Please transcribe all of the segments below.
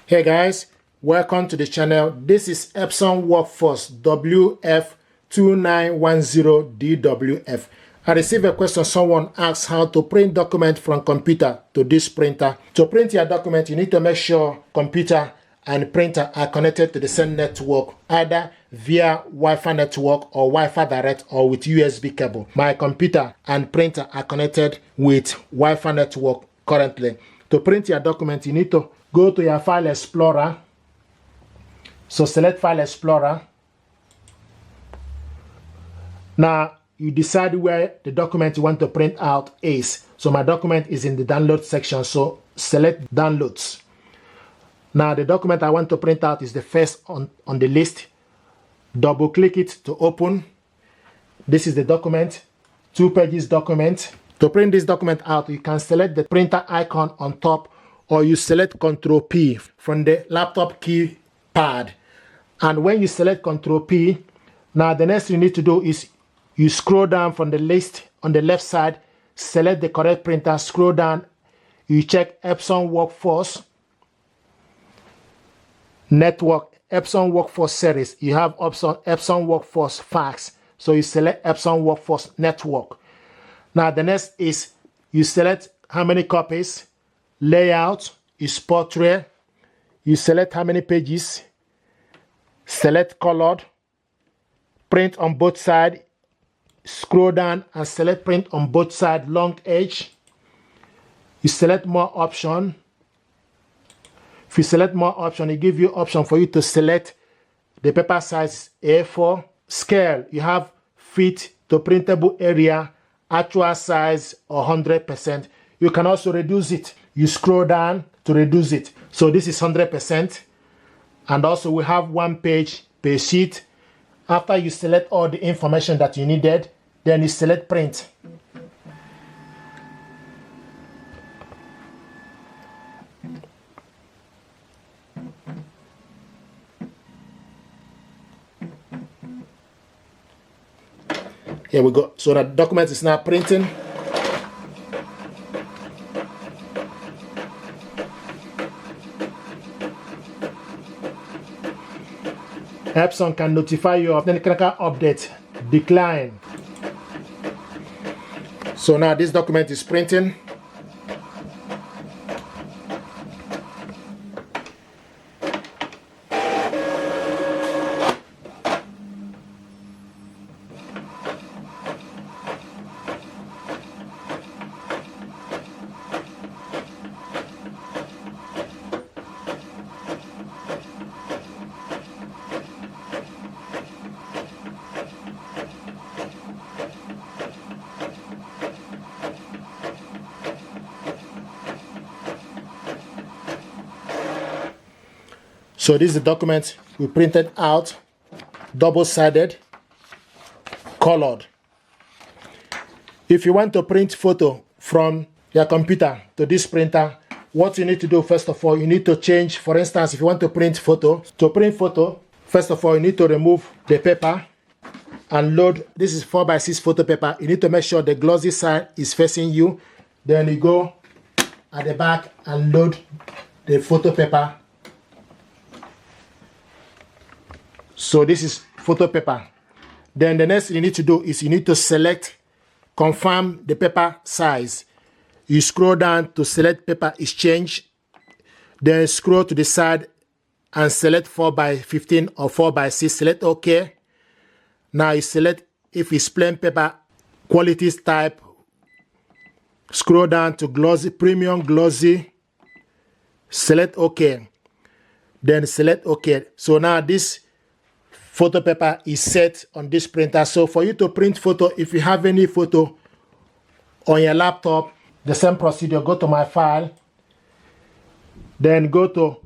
Hey guys, welcome to the channel. This is Epson Workforce WF2910DWF. I received a question. Someone asked how to print document from computer to this printer. To print your document, you need to make sure computer and printer are connected to the same network, either via Wi-Fi network or Wi-Fi direct or with USB cable. My computer and printer are connected with Wi-Fi network currently. To print your document, you need to go to your File Explorer. So select File Explorer. Now you decide where the document you want to print out is. So my document is in the download section, so select downloads. Now the document I want to print out is the first on the list. Double click it to open. This is the document, 2 pages document. To print this document out, you can select the printer icon on top, or you select Ctrl P from the laptop keypad. And when you select Ctrl P, now the next thing you need to do is you scroll down from the list on the left side, select the correct printer, scroll down, you check Epson Workforce Network, Epson Workforce Series. You have Epson Workforce Fax, so you select Epson Workforce Network. Now the next is you select how many copies, layout is portrait, you select how many pages, select colored, print on both sides, scroll down and select print on both sides, long edge. You select more option. If you select more option, it gives you option for you to select the paper size A4. Scale, you have fit to printable area, actual size or 100%. You can also reduce it. You scroll down to reduce it. So this is 100%. And also we have 1 page per sheet. After you select all the information that you needed, then you select print. Here we go. So the document is now printing. Epson can notify you of any critical update, decline. So now this document is printing. So this is the document we printed out, double-sided, colored. If you want to print photo from your computer to this printer, what you need to do, first of all, you need to change. For instance, if you want to print photo, first of all, you need to remove the paper and load. This is 4x6 photo paper. You need to make sure the glossy side is facing you. Then you go at the back and load the photo paper. So this is photo paper. Then the next thing you need to do is you need to select, confirm the paper size. You scroll down to select paper exchange. Then scroll to the side and select 4x15 or 4x6. Select OK. Now you select if it's plain paper, qualities type. Scroll down to glossy, premium glossy. Select OK. Then select OK. So now this photo paper is set on this printer. So for you to print photo, if you have any photo on your laptop, the same procedure, go to my file, then go to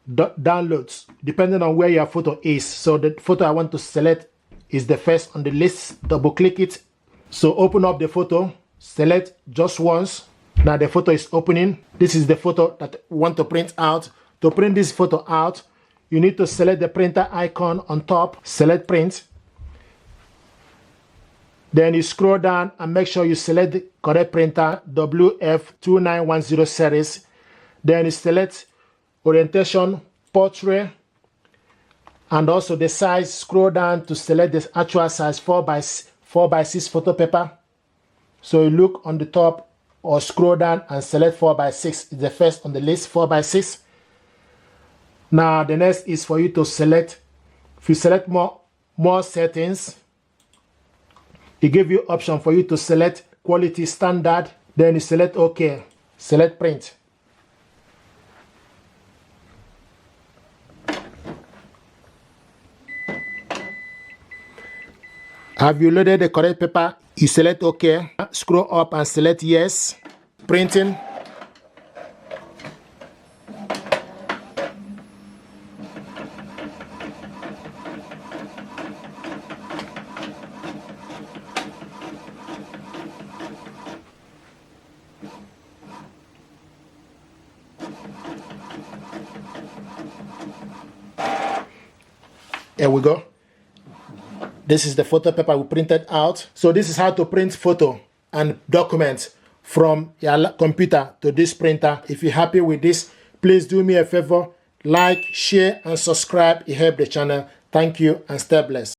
downloads, depending on where your photo is. So the photo I want to select is the first on the list, double click it. So open up the photo, select just once. Now the photo is opening. This is the photo that we want to print out. To print this photo out, you need to select the printer icon on top, select print. Then you scroll down and make sure you select the correct printer, WF2910 series. Then you select orientation, portrait, and also the size. Scroll down to select the actual size, 4x6 photo paper. So you look on the top or scroll down and select 4x6. It's the first on the list, 4x6. Now the next is for you to select. If you select more settings, it gives you option for you to select quality standard. Then you select OK. Select print. Have you loaded the correct paper? You select OK. Scroll up and select yes. Printing. Here we go. This is the photo paper we printed out. So this is how to print photo and documents from your computer to this printer. If you're happy with this, please do me a favor, like, share, and subscribe. It helps the channel. Thank you and stay blessed.